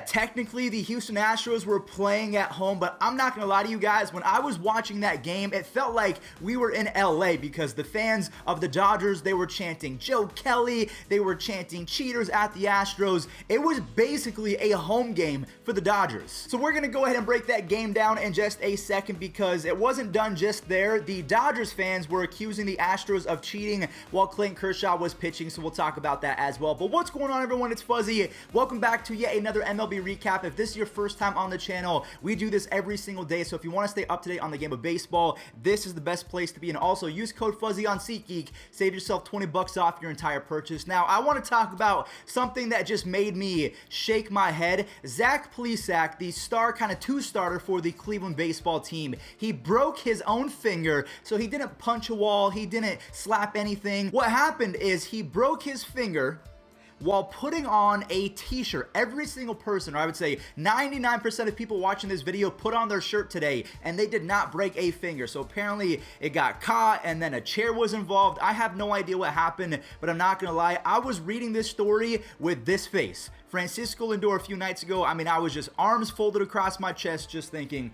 that technically the Houston Astros were playing at home, but I'm not gonna lie to you guys, when I was watching that game, it felt like we were in LA because the fans of the Dodgers, they were chanting Joe Kelly, they were chanting cheaters at the Astros. It was basically a home game for the Dodgers. So we're gonna go ahead and break that game down in just a second because it wasn't done just there. The Dodgers fans were accusing the Astros of cheating while Clayton Kershaw was pitching, so we'll talk about that as well. But what's going on, everyone? It's Fuzzy. Welcome back to yet another MLB recap. If this is your first time on the channel, we do this every single day, so if you want to stay up to date on the game of baseball, this is the best place to be. And also use code Fuzzy on SeatGeek, save yourself 20 bucks off your entire purchase. Now, I want to talk about something that just made me shake my head. Zach Plesac, the star kind of two-starter for the Cleveland baseball team, he broke his own finger, so he didn't punch a wall, he didn't slap anything. What happened is he broke his finger while putting on a t-shirt. Every single person, or I would say 99% of people watching this video, put on their shirt today and they did not break a finger. So apparently it got caught and then a chair was involved. I have no idea what happened, but I'm not gonna lie, I was reading this story with this face. Francisco Lindor a few nights ago, I mean, I was just arms folded across my chest just thinking,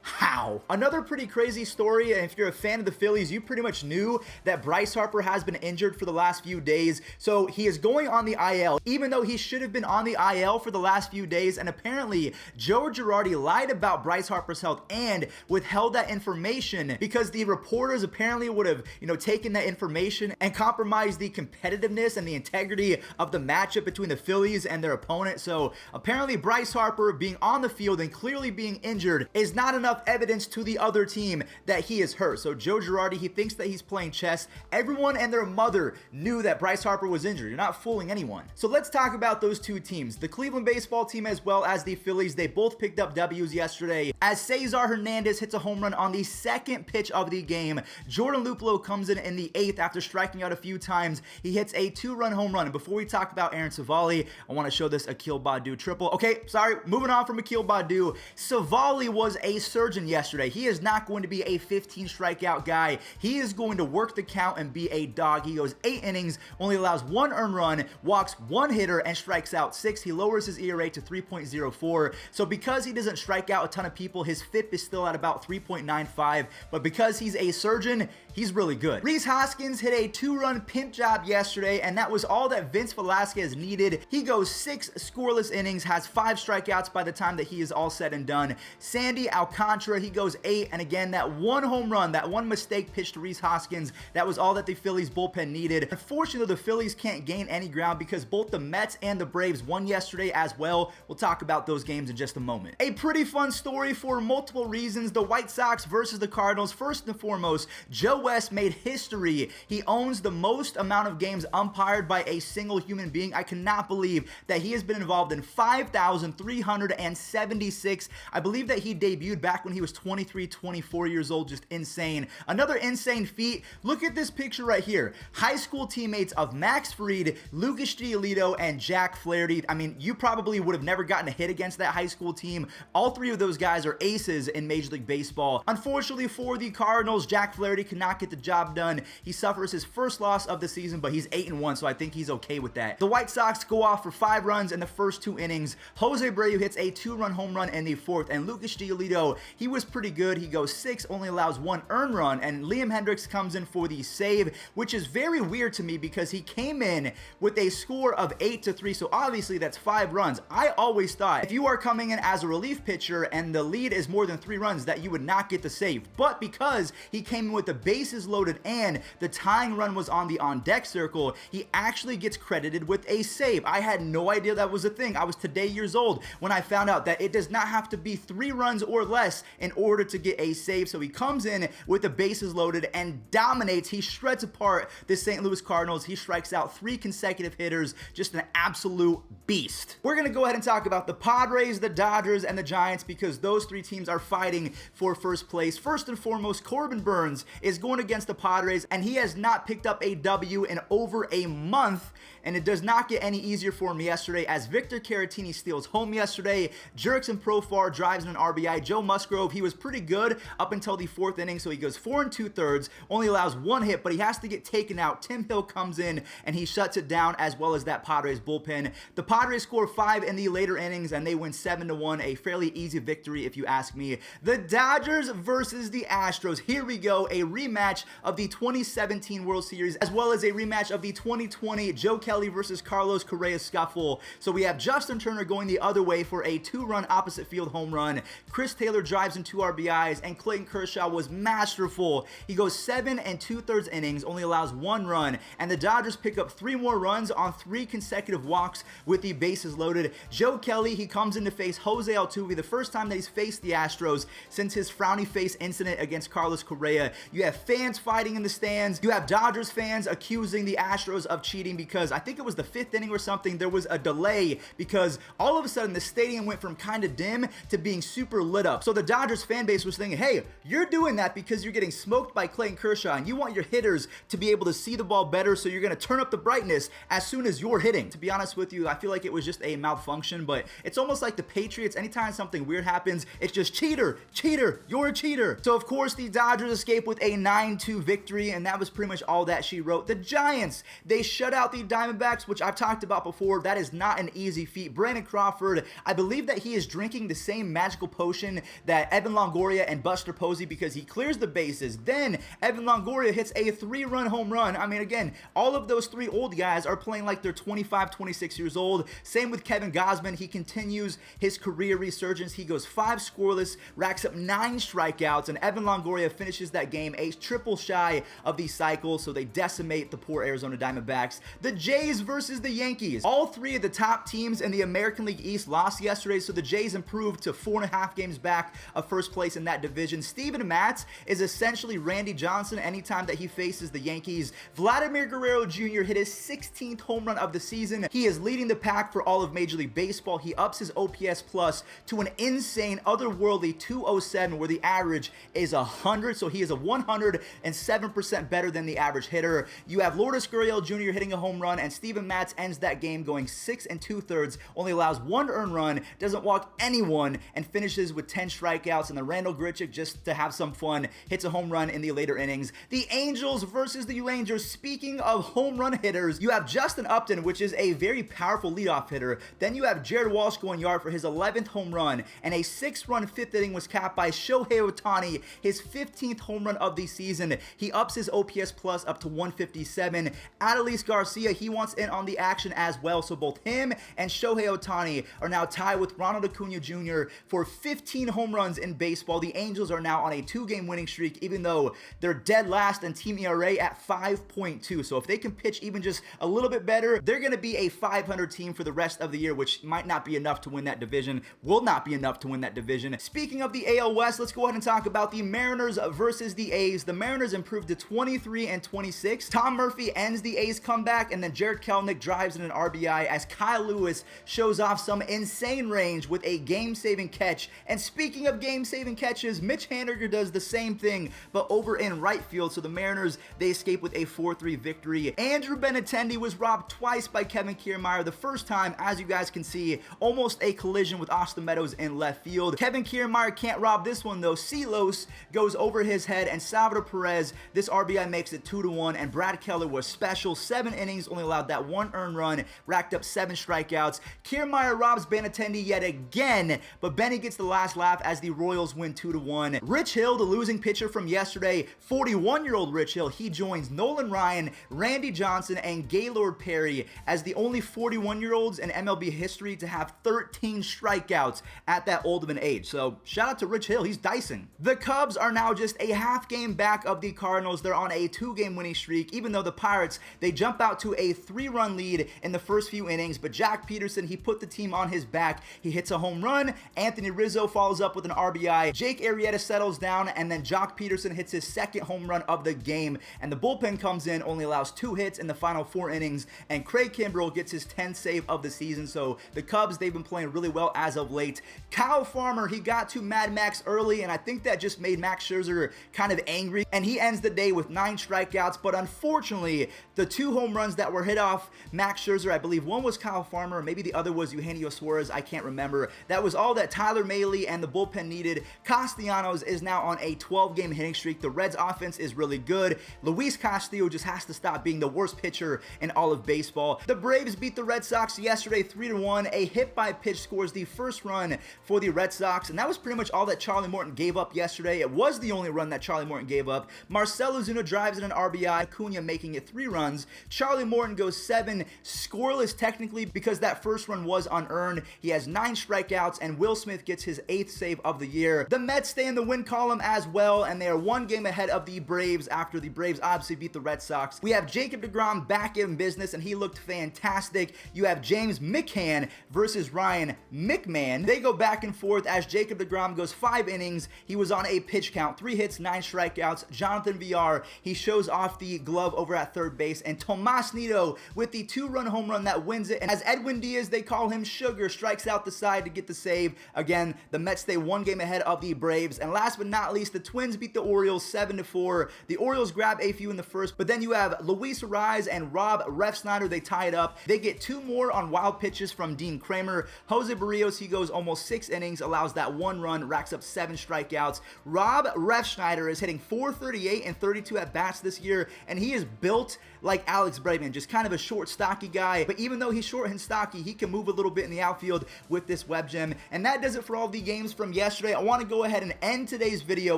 how? Another pretty crazy story, and if you're a fan of the Phillies, you pretty much knew that Bryce Harper has been injured for the last few days, so he is going on the IL, even though he should have been on the IL for the last few days. And apparently, Joe Girardi lied about Bryce Harper's health and withheld that information because the reporters apparently would have, taken that information and compromised the competitiveness and the integrity of the matchup between the Phillies and their opponent. So apparently, Bryce Harper being on the field and clearly being injured is not enough evidence to the other team that he is hurt. So Joe Girardi, he thinks that he's playing chess. Everyone and their mother knew that Bryce Harper was injured. You're not fooling anyone. So let's talk about those two teams. The Cleveland baseball team as well as the Phillies, they both picked up W's yesterday as Cesar Hernandez hits a home run on the second pitch of the game. Jordan Luplow comes in the 8th after striking out a few times. He hits a 2-run home run. And before we talk about Aaron Savali, I want to show this Akil Baddoo triple. Okay, sorry, moving on from Akil Baddoo. Savali was a surgeon yesterday. He is not going to be a 15 strikeout guy. He is going to work the count and be a dog. He goes 8 innings, only allows 1 earned run, walks 1 hitter, and strikes out 6. He lowers his ERA to 3.04. So because he doesn't strike out a ton of people, his FIP is still at about 3.95. But because he's a surgeon, he's really good. Rhys Hoskins hit a 2-run pimp job yesterday, and that was all that Vince Velasquez needed. He goes 6 scoreless innings, has 5 strikeouts by the time that he is all said and done. Sandy Alcantara, he goes 8, and again, that 1 home run, that 1 mistake pitch to Rhys Hoskins, that was all that the Phillies bullpen needed. Unfortunately, the Phillies can't gain any ground because both the Mets and the Braves won yesterday as well. We'll talk about those games in just a moment. A pretty fun story for multiple reasons. The White Sox versus the Cardinals. First and foremost, Joe West made history. He owns the most amount of games umpired by a single human being. I cannot believe that he has been involved in 5,376. I believe that he debuted back when he was 23, 24 years old. Just insane. Another insane feat. Look at this picture right here. High school teammates of Max Fried, Lucas Giolito, and Jack Flaherty. I mean, you probably would have never gotten a hit against that high school team. All 3 of those guys are aces in Major League Baseball. Unfortunately for the Cardinals, Jack Flaherty cannot get the job done. He suffers his first loss of the season, but he's 8-1, so I think he's okay with that. The White Sox go off for 5 runs in the first 2 innings. Jose Abreu hits a 2-run home run in the 4th, and Lucas Giolito, he was pretty good. He goes 6, only allows 1 earned run, and Liam Hendricks comes in for the save, which is very weird to me because he came in with a score of 8-3, so obviously that's 5 runs. I always thought if you are coming in as a relief pitcher and the lead is more than 3 runs that you would not get the save, but because he came in with the bases loaded and the tying run was on the on-deck circle, he actually gets credited with a save. I had no idea that was a thing. I was today years old when I found out that it does not have to be 3 runs or less in order to get a save. So he comes in with the bases loaded and dominates. He shreds apart the St. Louis Cardinals. He strikes out 3 consecutive hitters. Just an absolute beast. We're going to go ahead and talk about the Padres, the Dodgers, and the Giants because those 3 teams are fighting for first place. First and foremost, Corbin Burnes is going against the Padres, and he has not picked up a W in over a month, and it does not get any easier for him yesterday as Victor Caratini steals home yesterday. Jurickson Profar drives in an RBI. Joe Musgrove Musgrove, he was pretty good up until the 4th inning, so he goes 4 2/3, only allows 1 hit, but he has to get taken out. Tim Hill comes in and he shuts it down, as well as that Padres bullpen. The Padres score 5 in the later innings and they win 7-1, a fairly easy victory if you ask me. The Dodgers versus the Astros. Here we go, a rematch of the 2017 World Series, as well as a rematch of the 2020 Joe Kelly versus Carlos Correa scuffle. So we have Justin Turner going the other way for a 2-run opposite field home run. Chris Taylor drives in 2 RBIs, and Clayton Kershaw was masterful. He goes 7 2/3 innings, only allows 1 run, and the Dodgers pick up 3 more runs on 3 consecutive walks with the bases loaded. Joe Kelly, he comes in to face Jose Altuve, the first time that he's faced the Astros since his frowny face incident against Carlos Correa. You have fans fighting in the stands. You have Dodgers fans accusing the Astros of cheating because I think it was the 5th inning or something. There was a delay because all of a sudden the stadium went from kind of dim to being super lit up. So the Dodgers fan base was thinking, hey, you're doing that because you're getting smoked by Clayton Kershaw and you want your hitters to be able to see the ball better, so you're going to turn up the brightness as soon as you're hitting. To be honest with you, I feel like it was just a malfunction, but it's almost like the Patriots. Anytime something weird happens, it's just cheater, cheater, you're a cheater. So of course the Dodgers escape with a 9-2 victory, and that was pretty much all that she wrote. The Giants, they shut out the Diamondbacks, which I've talked about before. That is not an easy feat. Brandon Crawford, I believe that he is drinking the same magical potion that Evan Longoria and Buster Posey, because he clears the bases. Then Evan Longoria hits a 3-run home run. I mean, again, all of those 3 old guys are playing like they're 25, 26 years old. Same with Kevin Gausman. He continues his career resurgence. He goes 5 scoreless, racks up 9 strikeouts, and Evan Longoria finishes that game a triple shy of the cycle, so they decimate the poor Arizona Diamondbacks. The Jays versus the Yankees. All 3 of the top teams in the American League East lost yesterday, so the Jays improved to 4.5 games back of first place in that division. Steven Matz is essentially Randy Johnson anytime that he faces the Yankees. Vladimir Guerrero Jr. hit his 16th home run of the season. He is leading the pack for all of Major League Baseball. He ups his OPS plus to an insane, otherworldly 207, where the average is 100, so he is a 107% better than the average hitter. You have Lourdes Gurriel Jr. hitting a home run, and Steven Matz ends that game going 6 2/3, only allows 1 earned run, doesn't walk anyone, and finishes with 10 strikeouts. And the Randall Grichuk, just to have some fun, hits a home run in the later innings. The Angels versus the Rangers. Speaking of home run hitters, you have Justin Upton, which is a very powerful leadoff hitter. Then you have Jared Walsh going yard for his 11th home run, and a 6-run 5th inning was capped by Shohei Ohtani, his 15th home run of the season. He ups his OPS plus up to 157. Adolis Garcia, he wants in on the action as well, so both him and Shohei Ohtani are now tied with Ronald Acuna Jr. for 15 home runs in baseball. The Angels are now on a 2-game winning streak, even though they're dead last in team ERA at 5.2. So if they can pitch even just a little bit better, they're going to be a 500 team for the rest of the year, which might not be enough to win that division, will not be enough to win that division. Speaking of the AL West, let's go ahead and talk about the Mariners versus the A's. The Mariners improved to 23-26. Tom Murphy ends the A's comeback, and then Jared Kelenic drives in an RBI as Kyle Lewis shows off some insane range with a game-saving catch. And speaking of game-saving catches, Mitch Haniger does the same thing, but over in right field. So the Mariners, they escape with a 4-3 victory. Andrew Benintendi was robbed twice by Kevin Kiermaier. The first time, as you guys can see, almost a collision with Austin Meadows in left field. Kevin Kiermaier can't rob this one though. Silos goes over his head, and Salvador Perez, this RBI makes it 2-1, and Brad Keller was special. 7 innings, only allowed that 1 earned run, racked up 7 strikeouts. Kiermaier robs Benintendi yet again, but Benny gets the last laugh as the Royals win 2-1. Rich Hill, the losing pitcher from yesterday, 41-year-old Rich Hill, he joins Nolan Ryan, Randy Johnson, and Gaylord Perry as the only 41-year-olds in MLB history to have 13 strikeouts at that old of an age. So shout out to Rich Hill, he's dicing. The Cubs are now just a half game back of the Cardinals. They're on a 2-game winning streak, even though the Pirates, they jump out to a 3-run lead in the first few innings, but Jack Peterson, he put the team on his back. He hits a home run. Anthony Rizzo follows up with an RBI. Jake Arrieta settles down, and then Jock Peterson hits his 2nd home run of the game, and the bullpen comes in, only allows 2 hits in the final 4 innings, and Craig Kimbrell gets his 10th save of the season. So the Cubs, they've been playing really well as of late. Kyle Farmer, he got to Mad Max early, and I think that just made Max Scherzer kind of angry, and he ends the day with 9 strikeouts, but unfortunately, the 2 home runs that were hit off Max Scherzer, I believe one was Kyle Farmer, maybe the other was Eugenio Suarez, I can't remember. That was all that Tyler Mahle and the bullpen bullpen needed. Castellanos is now on a 12-game hitting streak. The Reds offense is really good. Luis Castillo just has to stop being the worst pitcher in all of baseball. The Braves beat the Red Sox yesterday 3-1. A hit by pitch scores the first run for the Red Sox, and that was pretty much all that Charlie Morton gave up yesterday. It was the only run that Charlie Morton gave up. Marcell Ozuna drives in an RBI, Acuna making it 3 runs. Charlie Morton goes 7 scoreless technically because that first run was unearned. He has 9 strikeouts, and Will Smith gets his 8th save of the year. The Mets stay in the win column as well, and they are 1 game ahead of the Braves after the Braves obviously beat the Red Sox. We have Jacob deGrom back in business, and he looked fantastic. You have James McCann versus Ryan McMahon. They go back and forth as Jacob deGrom goes 5 innings. He was on a pitch count, 3 hits, 9 strikeouts. Jonathan Villar, he shows off the glove over at third base, and Tomas Nido with the 2-run home run that wins it. And as Edwin Diaz, they call him Sugar, strikes out the side to get the save. Again, the Mets stay 1 game ahead of the Braves. And last but not least, the Twins beat the Orioles 7-4. The Orioles grab a few in the first, but then you have Luis Arraez and Rob Refsnyder. They tie it up. They get 2 more on wild pitches from Dean Kramer. Jose Barrios, he goes almost 6 innings, allows that 1 run, racks up 7 strikeouts. Rob Refsnyder is hitting .438 and 32 at bats this year, and he is built like Alex Bregman, just kind of a short, stocky guy. But even though he's short and stocky, he can move a little bit in the outfield with this web gem. And that does it for all the games from yesterday. I want to go ahead and end today's video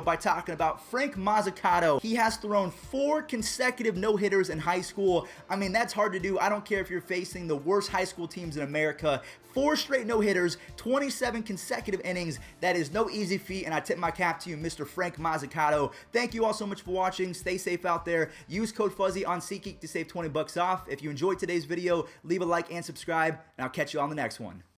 by talking about Frank Mazzucato. He has thrown 4 consecutive no-hitters in high school. I mean, that's hard to do. I don't care if you're facing the worst high school teams in America. 4 straight no-hitters, 27 consecutive innings. That is no easy feat, and I tip my cap to you, Mr. Frank Mazzucato. Thank you all so much for watching. Stay safe out there. Use code Fuzzy on SeatGeek to save $20 off. If you enjoyed today's video, leave a like and subscribe, and I'll catch you on the next one.